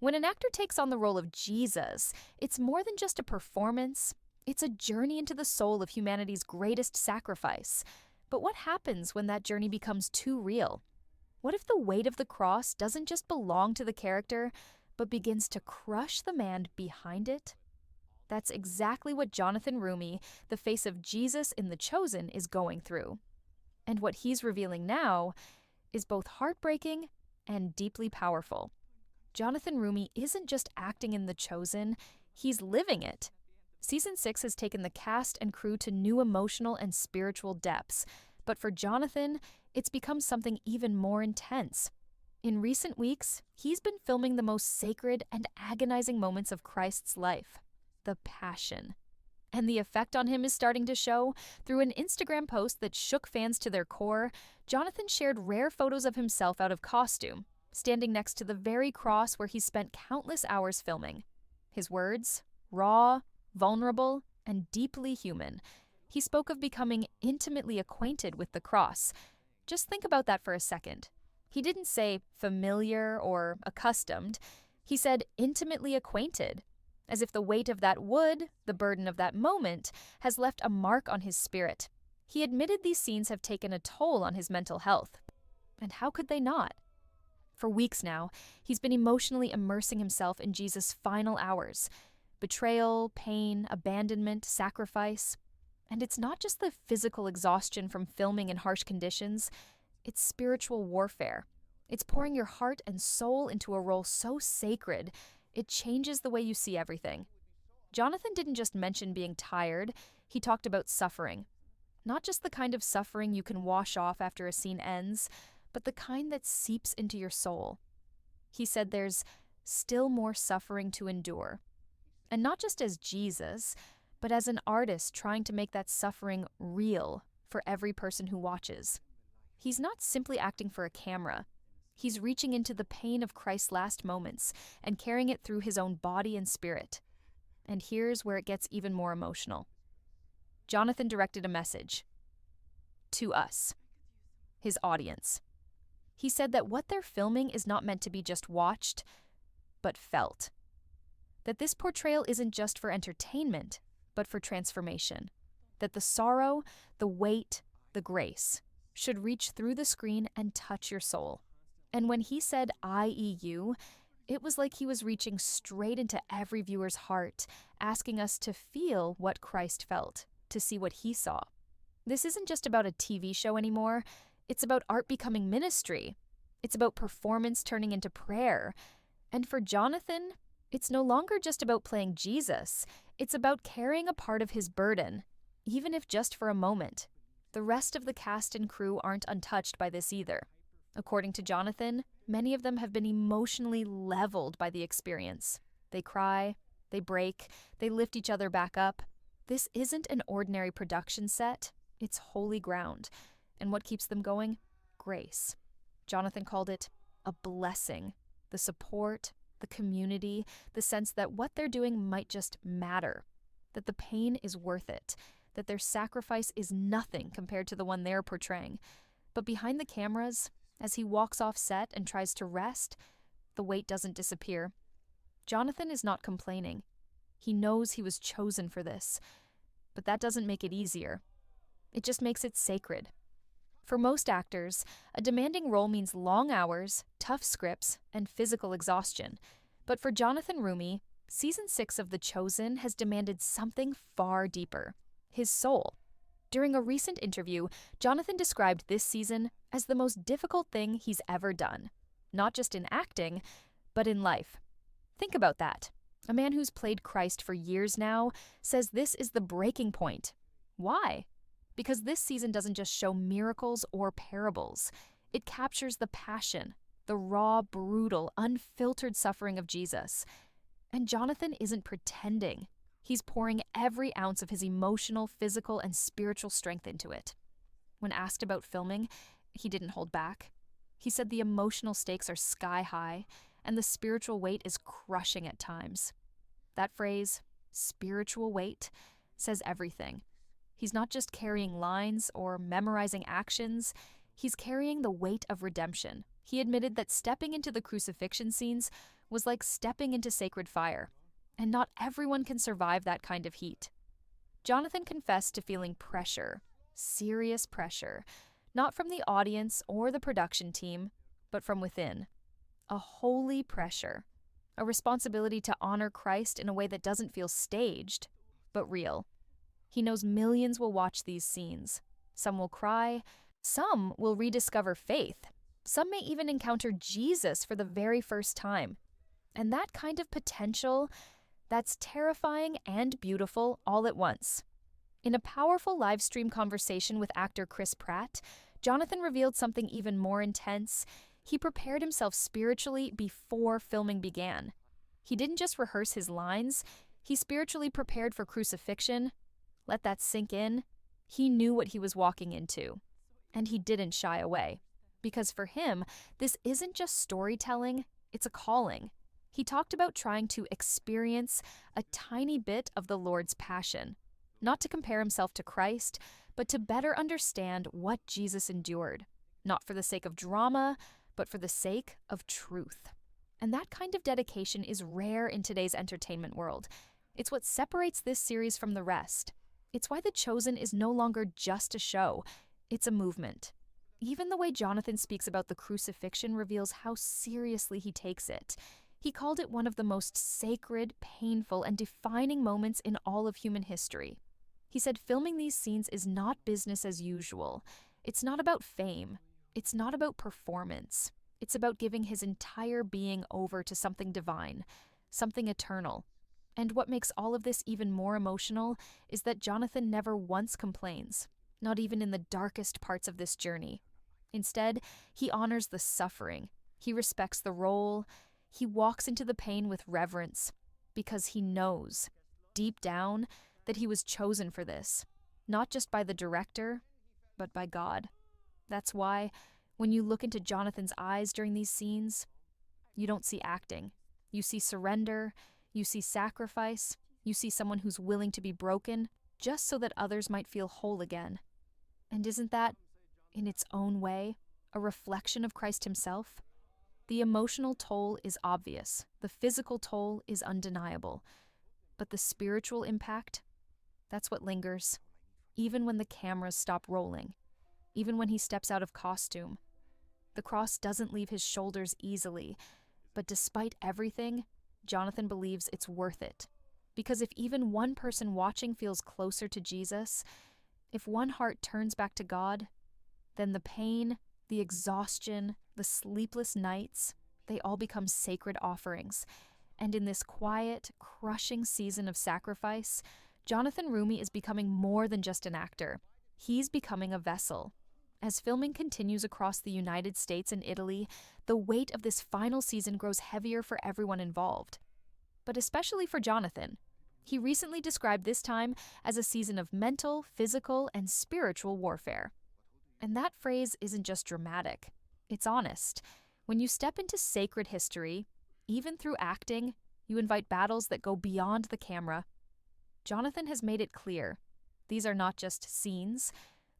When an actor takes on the role of Jesus, it's more than just a performance, it's a journey into the soul of humanity's greatest sacrifice. But what happens when that journey becomes too real? What if the weight of the cross doesn't just belong to the character, but begins to crush the man behind it? That's exactly what Jonathan Roumie, the face of Jesus in The Chosen, is going through. And what he's revealing now is both heartbreaking and deeply powerful. Jonathan Roumie isn't just acting in The Chosen, he's living it. Season 6 has taken the cast and crew to new emotional and spiritual depths, but for Jonathan, it's become something even more intense. In recent weeks, he's been filming the most sacred and agonizing moments of Christ's life, the Passion. And the effect on him is starting to show. Through an Instagram post that shook fans to their core, Jonathan shared rare photos of himself out of costume, standing next to the very cross where he spent countless hours filming. His words? Raw, vulnerable, and deeply human. He spoke of becoming intimately acquainted with the cross. Just think about that for a second. He didn't say familiar or accustomed. He said intimately acquainted, as if the weight of that wood, the burden of that moment, has left a mark on his spirit. He admitted these scenes have taken a toll on his mental health. And how could they not? For weeks now, he's been emotionally immersing himself in Jesus' final hours. Betrayal, pain, abandonment, sacrifice. And it's not just the physical exhaustion from filming in harsh conditions, it's spiritual warfare. It's pouring your heart and soul into a role so sacred, it changes the way you see everything. Jonathan didn't just mention being tired, he talked about suffering. Not just the kind of suffering you can wash off after a scene ends, but the kind that seeps into your soul. He said there's still more suffering to endure. And not just as Jesus, but as an artist trying to make that suffering real for every person who watches. He's not simply acting for a camera. He's reaching into the pain of Christ's last moments and carrying it through his own body and spirit. And here's where it gets even more emotional. Jonathan directed a message to us, his audience. He said that what they're filming is not meant to be just watched, but felt. That this portrayal isn't just for entertainment, but for transformation. That the sorrow, the weight, the grace should reach through the screen and touch your soul. And when he said IEU, it was like he was reaching straight into every viewer's heart, asking us to feel what Christ felt, to see what he saw. This isn't just about a TV show anymore. It's about art becoming ministry. It's about performance turning into prayer. And for Jonathan, it's no longer just about playing Jesus. It's about carrying a part of his burden, even if just for a moment. The rest of the cast and crew aren't untouched by this either. According to Jonathan, many of them have been emotionally leveled by the experience. They cry, they break, they lift each other back up. This isn't an ordinary production set, it's holy ground. And what keeps them going? Grace. Jonathan called it a blessing. The support, the community, the sense that what they're doing might just matter. That the pain is worth it. That their sacrifice is nothing compared to the one they're portraying. But behind the cameras, as he walks off set and tries to rest, the weight doesn't disappear. Jonathan is not complaining. He knows he was chosen for this. But that doesn't make it easier. It just makes it sacred. For most actors, a demanding role means long hours, tough scripts, and physical exhaustion. But for Jonathan Roumie, Season 6 of The Chosen has demanded something far deeper: his soul. During a recent interview, Jonathan described this season as the most difficult thing he's ever done. Not just in acting, but in life. Think about that. A man who's played Christ for years now says this is the breaking point. Why? Because this season doesn't just show miracles or parables. It captures the passion, the raw, brutal, unfiltered suffering of Jesus. And Jonathan isn't pretending. He's pouring every ounce of his emotional, physical, and spiritual strength into it. When asked about filming, he didn't hold back. He said the emotional stakes are sky high, and the spiritual weight is crushing at times. That phrase, spiritual weight, says everything. He's not just carrying lines or memorizing actions, he's carrying the weight of redemption. He admitted that stepping into the crucifixion scenes was like stepping into sacred fire, and not everyone can survive that kind of heat. Jonathan confessed to feeling pressure, serious pressure, not from the audience or the production team, but from within. A holy pressure, a responsibility to honor Christ in a way that doesn't feel staged, but real. He knows millions will watch these scenes. Some will cry, some will rediscover faith, some may even encounter Jesus for the very first time. And that kind of potential, that's terrifying and beautiful all at once. In a powerful live stream conversation with actor Chris Pratt, Jonathan revealed something even more intense. He prepared himself spiritually before filming began. He didn't just rehearse his lines, he spiritually prepared for crucifixion. Let that sink in. He knew what he was walking into. And he didn't shy away. Because for him, this isn't just storytelling, it's a calling. He talked about trying to experience a tiny bit of the Lord's passion, not to compare himself to Christ, but to better understand what Jesus endured, not for the sake of drama, but for the sake of truth. And that kind of dedication is rare in today's entertainment world. It's what separates this series from the rest. It's why The Chosen is no longer just a show, it's a movement. Even the way Jonathan speaks about the crucifixion reveals how seriously he takes it. He called it one of the most sacred, painful, and defining moments in all of human history. He said filming these scenes is not business as usual. It's not about fame. It's not about performance. It's about giving his entire being over to something divine, something eternal. And what makes all of this even more emotional is that Jonathan never once complains, not even in the darkest parts of this journey. Instead, he honors the suffering. He respects the role. He walks into the pain with reverence because he knows, deep down, that he was chosen for this, not just by the director, but by God. That's why, when you look into Jonathan's eyes during these scenes, you don't see acting. You see surrender, you see sacrifice, you see someone who's willing to be broken just so that others might feel whole again. And isn't that, in its own way, a reflection of Christ himself? The emotional toll is obvious. The physical toll is undeniable. But the spiritual impact, that's what lingers. Even when the cameras stop rolling. Even when he steps out of costume. The cross doesn't leave his shoulders easily. But despite everything, Jonathan believes it's worth it. Because if even one person watching feels closer to Jesus, if one heart turns back to God, then the pain, the exhaustion, the sleepless nights, they all become sacred offerings. And in this quiet, crushing season of sacrifice, Jonathan Roumie is becoming more than just an actor. He's becoming a vessel. As filming continues across the United States and Italy, the weight of this final season grows heavier for everyone involved. But especially for Jonathan. He recently described this time as a season of mental, physical, and spiritual warfare. And that phrase isn't just dramatic, it's honest. When you step into sacred history, even through acting, you invite battles that go beyond the camera. Jonathan has made it clear. These are not just scenes.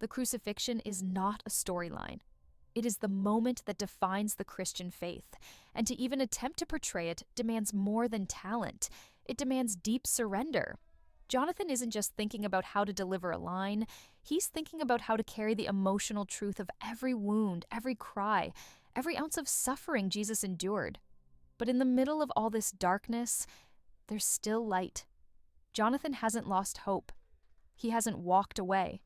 The crucifixion is not a storyline. It is the moment that defines the Christian faith. And to even attempt to portray it demands more than talent. It demands deep surrender. Jonathan isn't just thinking about how to deliver a line. He's thinking about how to carry the emotional truth of every wound, every cry, every ounce of suffering Jesus endured. But in the middle of all this darkness, there's still light. Jonathan hasn't lost hope. He hasn't walked away.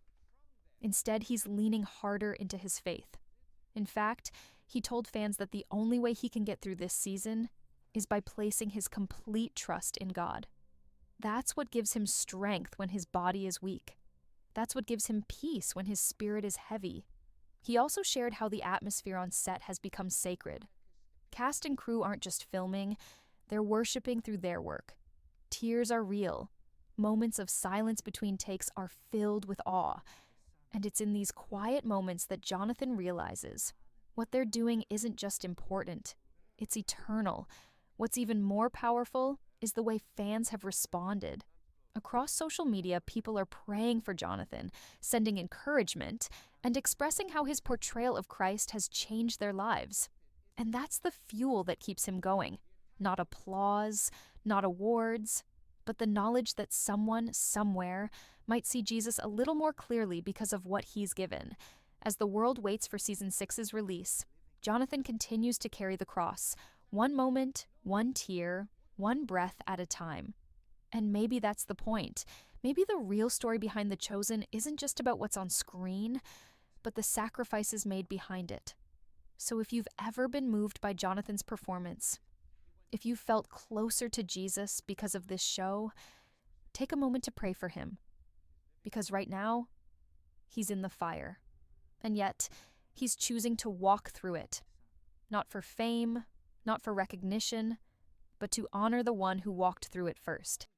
Instead, he's leaning harder into his faith. In fact, he told fans that the only way he can get through this season is by placing his complete trust in God. That's what gives him strength when his body is weak. That's what gives him peace when his spirit is heavy. He also shared how the atmosphere on set has become sacred. Cast and crew aren't just filming, they're worshiping through their work. Tears are real. Moments of silence between takes are filled with awe. And it's in these quiet moments that Jonathan realizes what they're doing isn't just important, it's eternal. What's even more powerful is the way fans have responded. Across social media, people are praying for Jonathan, sending encouragement, and expressing how his portrayal of Christ has changed their lives. And that's the fuel that keeps him going. not applause, not awards, but the knowledge that someone, somewhere, might see Jesus a little more clearly because of what he's given. As the world waits for Season 6's release, Jonathan continues to carry the cross, one moment, one tear, one breath at a time. And maybe that's the point. Maybe the real story behind The Chosen isn't just about what's on screen, but the sacrifices made behind it. So if you've ever been moved by Jonathan's performance, if you felt closer to Jesus because of this show, take a moment to pray for him. Because right now, he's in the fire. And yet, he's choosing to walk through it. Not for fame, not for recognition, but to honor the one who walked through it first.